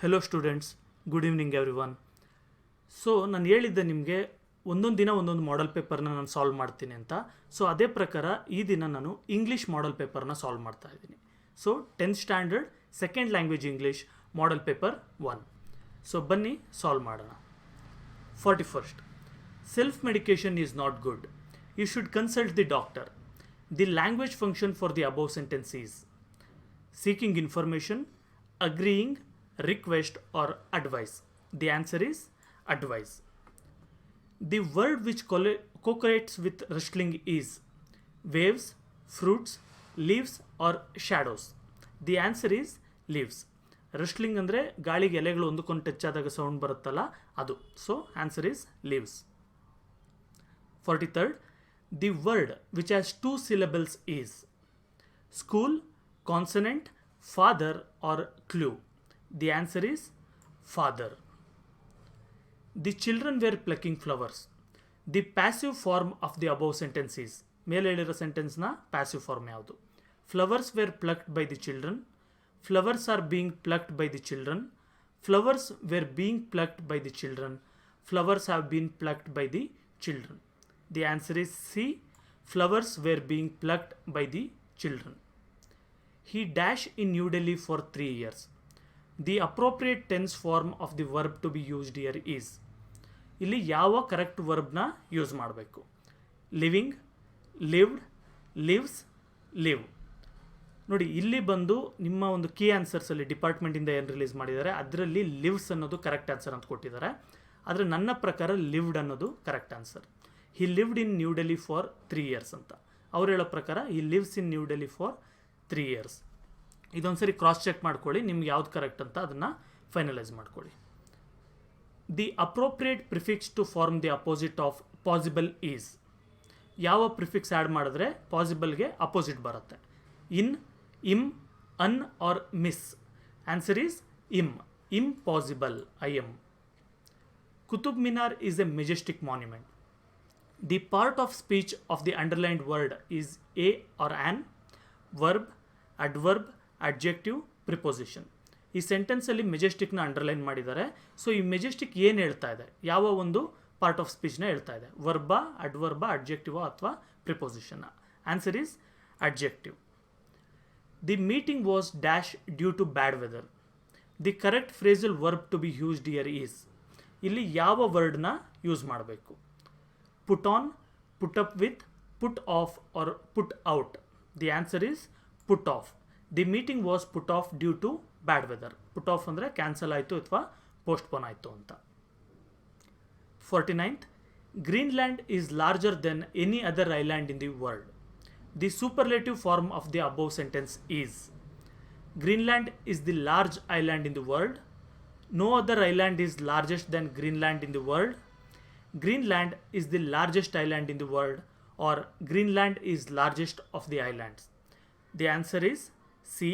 Hello students, good evening every one. So ನಾನು ಹೇಳಿದ್ದೆ ನಿಮಗೆ ಒಂದೊಂದು ದಿನ ಒಂದೊಂದು ಮಾಡೆಲ್ ಪೇಪರ್ನ ನಾನು ಸಾಲ್ವ್ ಮಾಡ್ತೀನಿ ಅಂತ. ಸೊ ಅದೇ ಪ್ರಕಾರ ಈ ದಿನ ನಾನು ಇಂಗ್ಲೀಷ್ ಮಾಡೆಲ್ ಪೇಪರ್ನ ಸಾಲ್ವ್ ಮಾಡ್ತಾ ಇದ್ದೀನಿ. So 10th standard second language English model paper 1. So ಬನ್ನಿ ಸಾಲ್ವ್ ಮಾಡೋಣ. 41st, self medication is not good. You should consult the doctor. The language function for the above sentence is seeking information, agreeing, request or advice. The answer is advice. The word which co-creates with rustling is waves, fruits, leaves or shadows. The answer is leaves. Rustling ಅಂದರೆ ಗಾಳಿಗೆ ಎಲೆಗಳು ಒಂದಕ್ಕೊಂದು touch ಆದಾಗ sound ಬರುತ್ತಲ್ಲ ಅದು. So answer is leaves. 43rd, the word which has 2 syllables is school, consonant, father or clue. The answer is father. The children were plucking flowers. The passive form of the above sentence is ಮೇಲೆ ಹೇಳಿರೋ ಸೆಂಟೆನ್ಸ್ನ passive form ಯಾವುದು? Flowers were plucked by the children, flowers are being plucked by the children, flowers were being plucked by the children, flowers have been plucked by the children. The answer is C. Flowers were being plucked by the children. He dashed in New Delhi for 3 years. The appropriate tense form of the verb to be used here is. ಇಲ್ಲಿ ಯಾವ correct ವರ್ಬ್ನ use ಮಾಡಬೇಕು? Living, lived, lives, live. ನೋಡಿ, ಇಲ್ಲಿ ಬಂದು ನಿಮ್ಮ ಒಂದು key ಆನ್ಸರ್ಸಲ್ಲಿ ಡಿಪಾರ್ಟ್ಮೆಂಟಿಂದ ಏನು ರಿಲೀಸ್ ಮಾಡಿದ್ದಾರೆ ಅದರಲ್ಲಿ ಲಿವ್ಸ್ ಅನ್ನೋದು ಕರೆಕ್ಟ್ ಆನ್ಸರ್ ಅಂತ ಕೊಟ್ಟಿದ್ದಾರೆ. ಆದರೆ ನನ್ನ ಪ್ರಕಾರ ಲಿವ್ಡ್ ಅನ್ನೋದು correct answer. He lived in new Delhi for 3 years ಅಂತ. ಅವ್ರು ಹೇಳೋ ಪ್ರಕಾರ ಹಿ lives in new Delhi for 3 years. ಇದೊಂದು ಸರಿ ಕ್ರಾಸ್ ಚೆಕ್ ಮಾಡ್ಕೊಳ್ಳಿ, ನಿಮ್ಗೆ ಯಾವ್ದು ಕರೆಕ್ಟ್ ಅಂತ ಅದನ್ನು ಫೈನಲೈಸ್ ಮಾಡ್ಕೊಳ್ಳಿ. The appropriate prefix to form the opposite of possible is. ಯಾವ ಪ್ರಿಫಿಕ್ಸ್ ಆ್ಯಡ್ ಮಾಡಿದ್ರೆ ಪಾಸಿಬಲ್ಗೆ ಅಪೋಸಿಟ್ ಬರುತ್ತೆ? In, im, un or mis. Answer is im. Impossible, I M. Qutub Minar is a majestic monument. The part of speech of the underlined word is a or an, verb, adverb, adjective, preposition. ಈ ಸೆಂಟೆನ್ಸಲ್ಲಿ ಮೆಜೆಸ್ಟಿಕ್ನ underline ಮಾಡಿದ್ದಾರೆ. So ಈ Majestic ಏನು ಹೇಳ್ತಾ ಇದೆ? ಯಾವ ಒಂದು part of ಸ್ಪೀಚ್ನ ಹೇಳ್ತಾ ಇದೆ? ವರ್ಬಾ, ಅಡ್ವರ್ಬಾ, ಅಡ್ಜೆಕ್ಟಿವಾ ಅಥವಾ ಪ್ರಿಪೊಸಿಷನ್ನ? Answer is adjective. The meeting was dash due to bad weather. The correct phrasal verb to be used here is. ಇಲ್ಲಿ ಯಾವ ವರ್ಡ್ನ ಯೂಸ್ ಮಾಡಬೇಕು? Put on, put up with, put off or put out. The answer is put off. The meeting was put off due to bad weather. Put off ಅಂದರೆ cancel ಆಯಿತು ಅಥವಾ postpone ಆಯಿತು ಅಂತ. 49th, Greenland is larger than any other island in the world. The superlative form of the above sentence is. Greenland is the large island in the world. No other island is largest than Greenland in the world. Greenland is the largest island in the world, or Greenland is largest of the islands. The answer is C.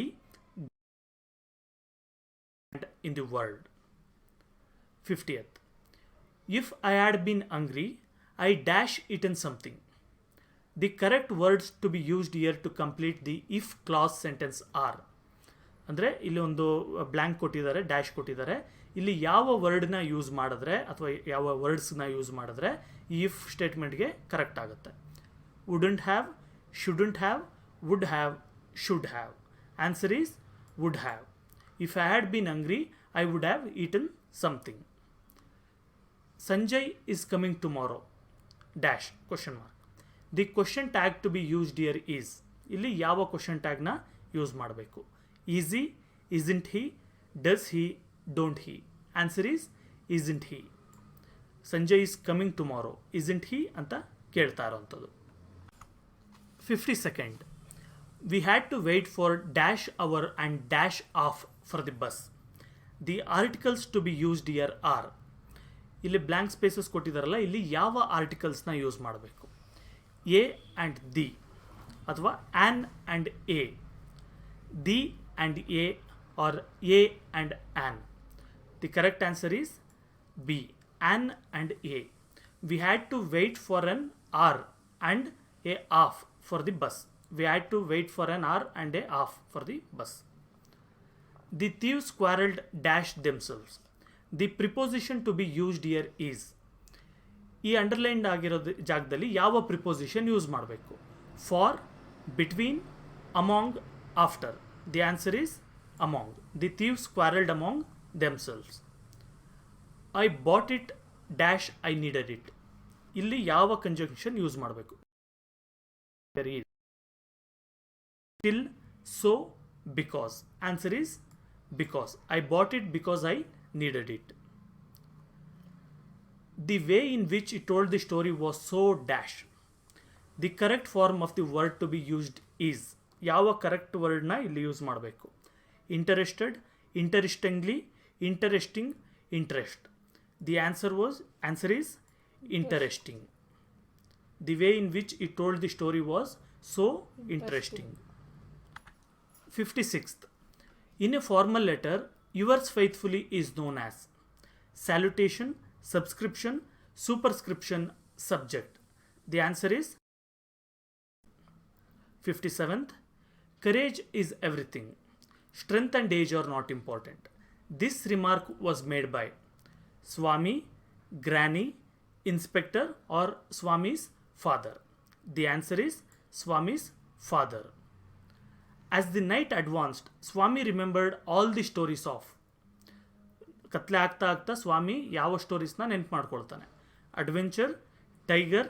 In the world. 50th. If I had been hungry, I dash eaten something. The correct words to be used here to complete the if clause sentence are. ಅಂದರೆ ಇಲ್ಲಿ ಒಂದು blank ಕೊಟ್ಟಿದ್ದಾರೆ, dash ಕೊಟ್ಟಿದ್ದಾರೆ. ಇಲ್ಲಿ ಯಾವ ವರ್ಡ್ನ use ಮಾಡಿದ್ರೆ ಅಥವಾ ಯಾವ ವರ್ಡ್ಸ್ನ ಯೂಸ್ ಮಾಡಿದ್ರೆ ಈ ಇಫ್ ಸ್ಟೇಟ್ಮೆಂಟ್ಗೆ ಕರೆಕ್ಟ್ ಆಗುತ್ತೆ? Wouldn't have, shouldn't have, would have, should have. Answer is would have. If I had been hungry I would have eaten something. Sanjay is coming tomorrow dash question mark. The question tag to be used here is. ಇಲ್ಲಿ ಯಾವ question ಟ್ಯಾಗ್ನ use ಮಾಡಬೇಕು? Is he, isn't he, does he, don't he. Answer is isn't he. Sanjay is coming tomorrow, isn't he ಅಂತ ಕೇಳ್ತಾ ಇರೋಂಥದ್ದು. 52nd, we had to wait for dash hour and dash off for the bus. The articles to be used here are. ಇಲ್ಲಿ blank spaces ಕೊಟ್ಟಿದ್ದಾರಲ್ಲ, ಇಲ್ಲಿ ಯಾವ ಆರ್ಟಿಕಲ್ಸ್ನ use ಮಾಡಬೇಕು? A and the ಅಥವಾ an and A, the and a or a and an. The correct answer is B, an and a. We had to wait for an hour and a half for the bus. We had to wait for an hour and a half for the bus. The thieves quarreled dash themselves. The preposition to be used here is. ಈ underlined ಆಗಿರೋದು ಜಾಗದಲ್ಲಿ ಯಾವ preposition use ಮಾಡಬೇಕು? For, between, among, after. The answer is among. The thieves quarrelled among themselves. I bought it dash I needed it. ಇಲ್ಲಿ ಯಾವ conjunction use ಮಾಡಬೇಕು? Till, so, because. Answer is because. I bought it because I needed it. The way in which he told the story was so dash. The correct form of the word to be used is. ಯಾವ correct ವರ್ಡ್ನ ಇಲ್ಲಿ use ಮಾಡಬೇಕು? Interested, interestingly, interesting, interest. The answer is interesting. The way in which he told the story was so interesting. 56th. In a formal letter, yours faithfully is known as salutation, subscription, superscription, subject. The answer is 57th. Courage is everything. Strength and age are not important. This remark was made by Swami, Granny, Inspector, or Swami's father. The answer is Swami's father. As the night advanced, Swami remembered all the stories of. ಕತ್ಲೆ ಆಗ್ತಾ ಆಗ್ತಾ ಸ್ವಾಮಿ ಯಾವ ಸ್ಟೋರೀಸ್ನ ನೆನ್ಪು ಮಾಡ್ಕೊಳ್ತಾನೆ? Adventure, tiger,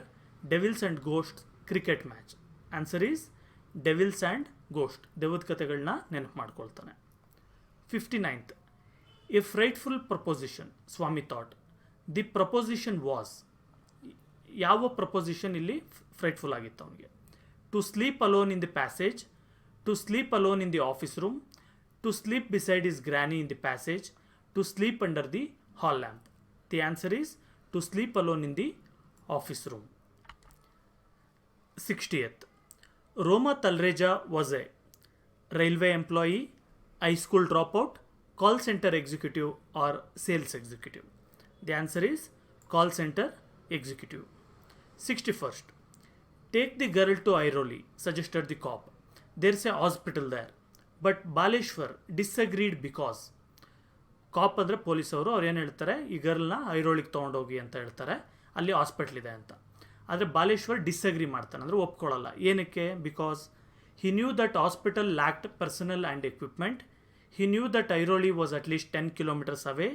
devils and ghost, cricket match. Answer is devils and ghost. ದೆವ್ವದ ಕಥೆಗಳನ್ನ ನೆನಪು ಮಾಡ್ಕೊಳ್ತಾನೆ. 59th. A frightful proposition, Swami thought. The proposition was. ಯಾವ ಪ್ರಪೋಸಿಷನ್ ಇಲ್ಲಿ ಫ್ರೈಟ್ಫುಲ್ ಆಗಿತ್ತು ಅವನಿಗೆ? To sleep alone in the passage, to sleep alone in the office room, to sleep beside his granny in the passage, to sleep under the hall lamp. The answer is to sleep alone in the office room. 60th. Roma Talreja was a railway employee, high school dropout, call center executive, or sales executive. The answer is call center executive. 61st. Take the girl to Airoli, suggested the cop. There is a hospital there. But Baleshwar disagreed because. ಕಾಪ್ ಅಂದರೆ ಪೊಲೀಸವರು ಅವ್ರು ಏನು ಹೇಳ್ತಾರೆ, ಈ ಗರ್ಲ್ನ ಐರೋಳಿಗೆ ತೊಗೊಂಡೋಗಿ ಅಂತ ಹೇಳ್ತಾರೆ, ಅಲ್ಲಿ hospital ಇದೆ ಅಂತ. ಆದರೆ ಬಾಲೇಶ್ವರ್ ಡಿಸ್ಅಗ್ರಿ ಮಾಡ್ತಾನೆ, ಅಂದರೆ ಒಪ್ಕೊಳ್ಳಲ್ಲ. ಏನಕ್ಕೆ? Because he knew that hospital lacked personnel and equipment. He knew that Airoli was at least 10 kilometers away.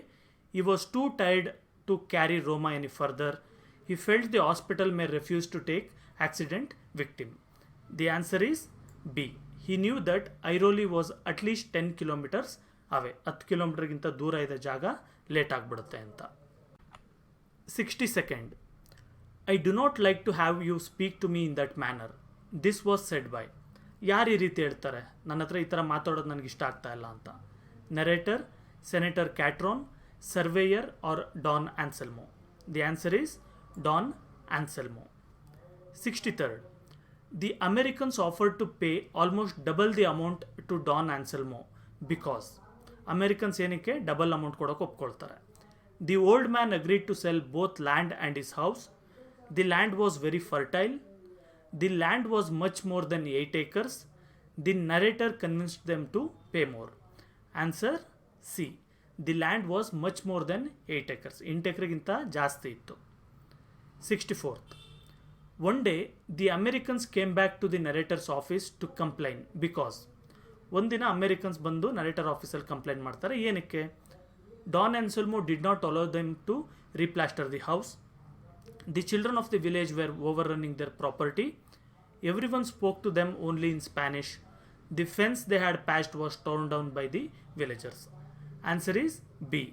He was too tired to carry Roma any further. He felt the hospital may refuse to take accident victim. The answer is B. He knew that Airoli was at least 10 kilometers away. 10 ಕಿಲೋಮೀಟರ್ಗಿಂತ ದೂರ ಇದೆ ಜಾಗ, late ಆಗಿಬಿಡುತ್ತೆ ಅಂತ. 62nd. I do not like to have you speak to me in that manner. This was said by. ಯಾರು ಈ ರೀತಿ ಹೇಳ್ತಾರೆ, ನನ್ನ ಹತ್ರ ಈ ಥರ ಮಾತಾಡೋದು ನನಗೆ ಇಷ್ಟ ಆಗ್ತಾ ಇಲ್ಲ ಅಂತ? Narrator, senator Catron, surveyor, or Don Anselmo. The answer is Don Anselmo. 63rd. The Americans offered to pay almost double the amount to Don Anselmo because. Americans ಏನಕ್ಕೆ ಡಬಲ್ ಅಮೌಂಟ್ ಕೊಡೋಕೆ ಒಪ್ಕೊಳ್ತಾರೆ? The old man agreed to sell both land and his house. The land was very fertile. The land was much more than 8 acres. The narrator convinced them to pay more. Answer C. The land was much more than 8 acres. 8 acreಗಿಂತ ಜಾಸ್ತಿ ಇತ್ತು. 64th. One day, the Americans came back to the narrator's office to complain because. ಒಂದಿನ Americans ಬಂದು narrator ಆಫೀಸಲ್ಲಿ complaint ಮಾಡ್ತಾರೆ. ಏನಕ್ಕೆ? Don Anselmo did not allow them to replaster the house. The children of the village were overrunning their property. Everyone spoke to them only in Spanish. The fence they had patched was torn down by the villagers. Answer is B.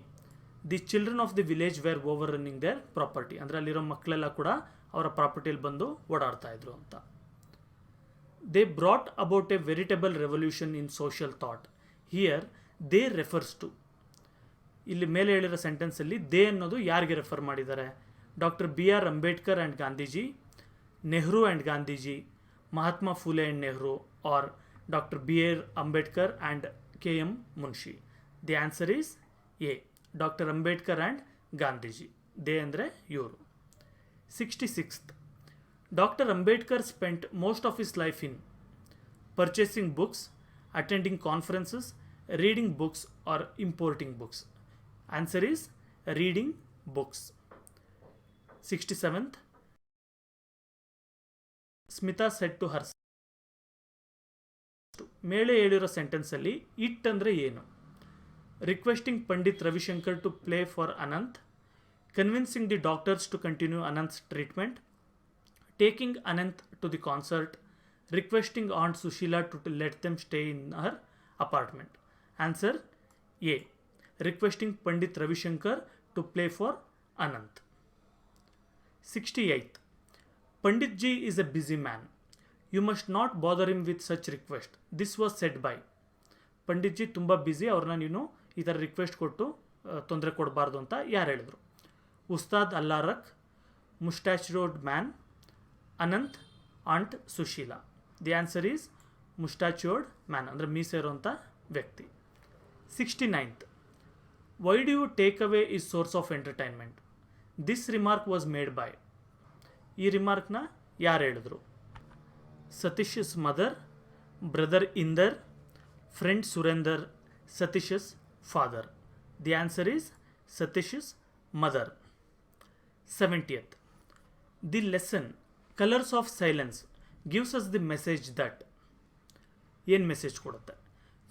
The children of the village were overrunning their property. ಅಂದರೆ ಅಲ್ಲಿರೋ ಮಕ್ಕಳೆಲ್ಲ ಕೂಡ ಅವರ ಪ್ರಾಪರ್ಟಿಯಲ್ಲಿ ಬಂದು ಓಡಾಡ್ತಾ ಇದ್ರು ಅಂತ. They brought about a veritable revolution in social thought. Here, they refers to. ಇಲ್ಲಿ ಮೇಲೆ ಹೇಳಿರೋ ಸೆಂಟೆನ್ಸಲ್ಲಿ ದೇ ಅನ್ನೋದು ಯಾರಿಗೆ ರೆಫರ್ ಮಾಡಿದ್ದಾರೆ? Doctor B.R. Ambedkar and Gandhiji, Nehru and Gandhiji, Mahatma Phule and Nehru, or doctor B.R. Ambedkar and K.M. Munshi. The answer is A. Doctor Ambedkar and Gandhiji. They ಅಂದರೆ ಇವರು. 66th. Dr. Ambedkar spent most of his life in purchasing books, attending conferences, reading books or importing books? Answer is reading books. 67th, Smita said to her. ಮೇಲೆ ಹೇಳಿರೋ ಸೆಂಟೆನ್ಸಲ್ಲಿ it ಅಂದರೆ ಏನು? Requesting Pandit Ravishankar to play for Anant, convincing the doctors to continue Anant's treatment, taking Anant to the concert, requesting aunt Sushila to let them stay in her apartment. Answer A, requesting Pandit Ravishankar to play for Anant. 68th, Pandit ji is a busy man. You must not bother him with such request. This was said by. Pandit G ತುಂಬ busy, ಅವ್ರನ್ನ ನೀನು ಈ ಥರ request ಕೊಟ್ಟು ತೊಂದರೆ ಕೊಡಬಾರ್ದು ಅಂತ ಯಾರು ಹೇಳಿದ್ರು? Ustad Allarakh, mustachioed man, Anant, aunt Sushila. The answer is mustachioed man, ಅಂದರೆ ಮೀಸೆ ಇರುವಂಥ ವ್ಯಕ್ತಿ. 69th, why do you take away his source of entertainment? This remark was made by. ಈ ರಿಮಾರ್ಕ್ನ ಯಾರು ಹೇಳಿದ್ರು? Satish's mother, brother Inder, friend Surender, Satish's father. The answer is Satish's mother. 70th, the lesson colours of silence gives us the message that. ಏನು message ಕೊಡುತ್ತೆ?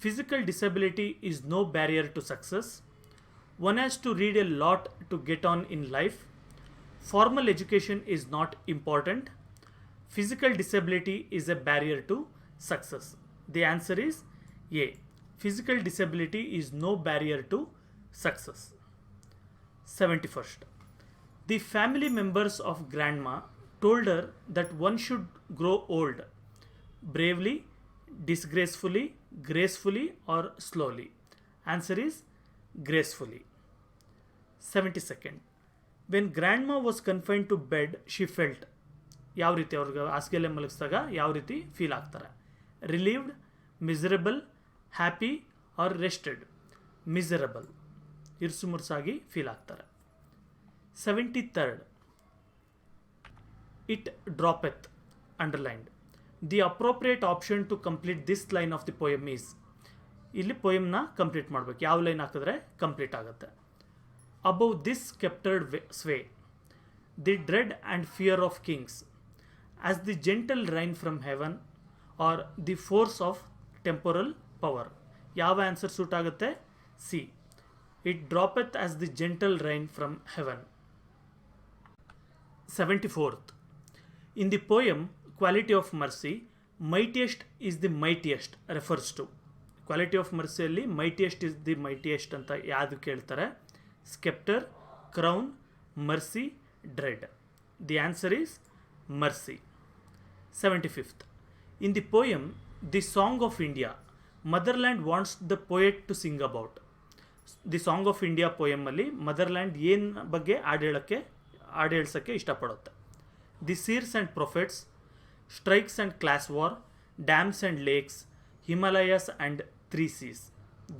Physical disability is no barrier to success. One has to read a lot to get on in life. Formal education is not important. Physical disability is a barrier to success. The answer is A. Physical disability is no barrier to success. 71st, the family members of grandma told her that one should grow old bravely, disgracefully, gracefully, or slowly. Answer is gracefully. 72nd, when grandma was confined to bed, she felt. ಯಾವ ರೀತಿ ಅವ್ರಿಗೆ ಹಾಸಿಗೆಲೆ ಮಲಗಿಸಿದಾಗ ಯಾವ ರೀತಿ feel ಆಗ್ತಾರೆ? Relieved, miserable, happy or rested? Miserable, ಇರ್ಸುಮುರ್ಸಾಗಿ feel ಆಗ್ತಾರೆ. 73rd, it droppeth, underlined. The appropriate option to complete this line of the poem is. ಇಲ್ಲಿ ಪೊಯಮ್ನ ಕಂಪ್ಲೀಟ್ ಮಾಡಬೇಕು. ಯಾವ ಲೈನ್ ಹಾಕಿದ್ರೆ ಕಂಪ್ಲೀಟ್ ಆಗುತ್ತೆ? Above this sceptred sway, the dread and fear of kings, as the gentle rain from heaven, or the force of temporal power. ಯಾವ answer suit ಆಗುತ್ತೆ? C, it droppeth as the gentle rain from heaven. 74th, in the poem Quality of Mercy, mightiest is the mightiest refers to. Quality of ಮರ್ಸಿಯಲ್ಲಿ mightiest is the mightiest ಅಂತ ಯಾವುದು ಕೇಳ್ತಾರೆ? Sceptre, crown, mercy, dread. The answer is mercy. 75th, in the poem the song of India, motherland wants the poet to sing about. The song of India ಪೊಯಮಲ್ಲಿ motherland ಏನು ಬಗ್ಗೆ ಹಾಡು ಹೇಳ್ಸೋಕ್ಕೆ ಇಷ್ಟಪಡುತ್ತೆ? The seers and prophets, strikes and class war, dams and lakes, Himalayas and three seas.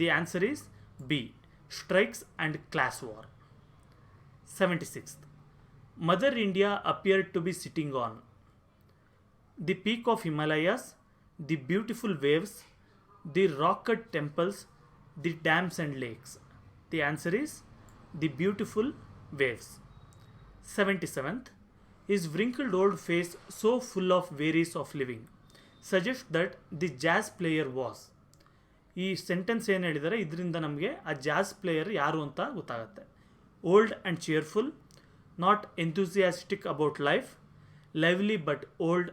The answer is B, strikes and class war. 76th, mother India appeared to be sitting on the peak of Himalayas, the beautiful waves, the rock cut temples, the dams and lakes. The answer is the beautiful waves. 77th, his wrinkled old face so full of wearies of living suggests that the jazz player was. ಈ sentence ಏನು ಹೇಳಿದರೆ ಇದರಿಂದ ನಮಗೆ ಆ jazz player ಯಾರು ಅಂತ ಗೊತ್ತಾಗುತ್ತೆ. Old and cheerful, not enthusiastic about life, lively but old,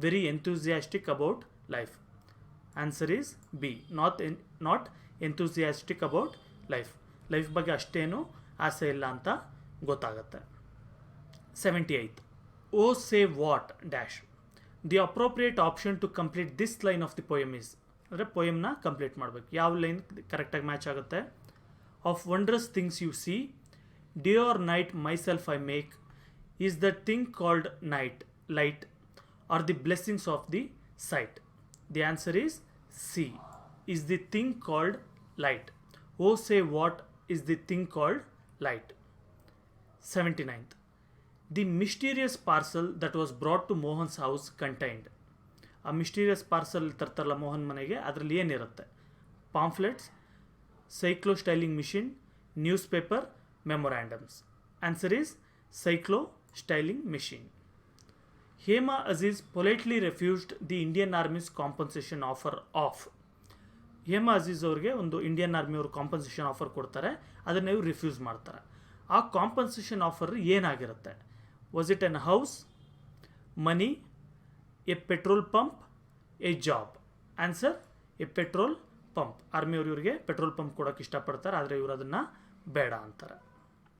very enthusiastic about life. Answer is B, not enthusiastic about life. Life ಬಗ್ಗೆ ಅಷ್ಟೇನು ಆಸೆ ಇಲ್ಲ ಅಂತ ಗೊತ್ತಾಗುತ್ತೆ. 78th, O say what dash. The appropriate option to complete this line of the poem is. ಅಂದರೆ ಪೊಯಮ್ನ complete ಮಾಡಬೇಕು. ಯಾವ ಲೈನ್ ಕರೆಕ್ಟಾಗಿ ಮ್ಯಾಚ್ ಆಗುತ್ತೆ? Of wondrous things you see, day or night myself I make, is the thing called night light, are the blessings of the sight. The answer is C, is the thing called light. O say what is the thing called light. 79th, the mysterious parcel that was brought to Mohan's house contained. ಆ mysterious parcel ತರ್ತಾರಲ್ಲ ಮೋಹನ್ ಮನೆಗೆ, ಅದರಲ್ಲಿ ಏನಿರುತ್ತೆ? ಪಾಂಫ್ಲೆಟ್ಸ್, cyclo-styling machine, newspaper, memorandums. Answer is cyclo-styling machine. Hema Aziz politely refused the Indian Army's compensation offer of. Hema Aziz ಅವ್ರಿಗೆ ಒಂದು Indian army ಅವರು compensation offer ಕೊಡ್ತಾರೆ, ಅದನ್ನು ಇವ್ರು ರಿಫ್ಯೂಸ್ ಮಾಡ್ತಾರೆ. ಆ ಕಾಂಪನ್ಸೇಷನ್ ಆಫರ್ ಏನಾಗಿರುತ್ತೆ? Was it an house, money, a petrol pump, a job? Answer a petrol pump. ಆರ್ಮಿಯವರು ಇವರಿಗೆ ಪೆಟ್ರೋಲ್ ಪಂಪ್ ಕೊಡೋಕೆ ಇಷ್ಟಪಡ್ತಾರೆ, ಆದರೆ ಇವರು ಅದನ್ನು ಬೇಡ ಅಂತಾರೆ.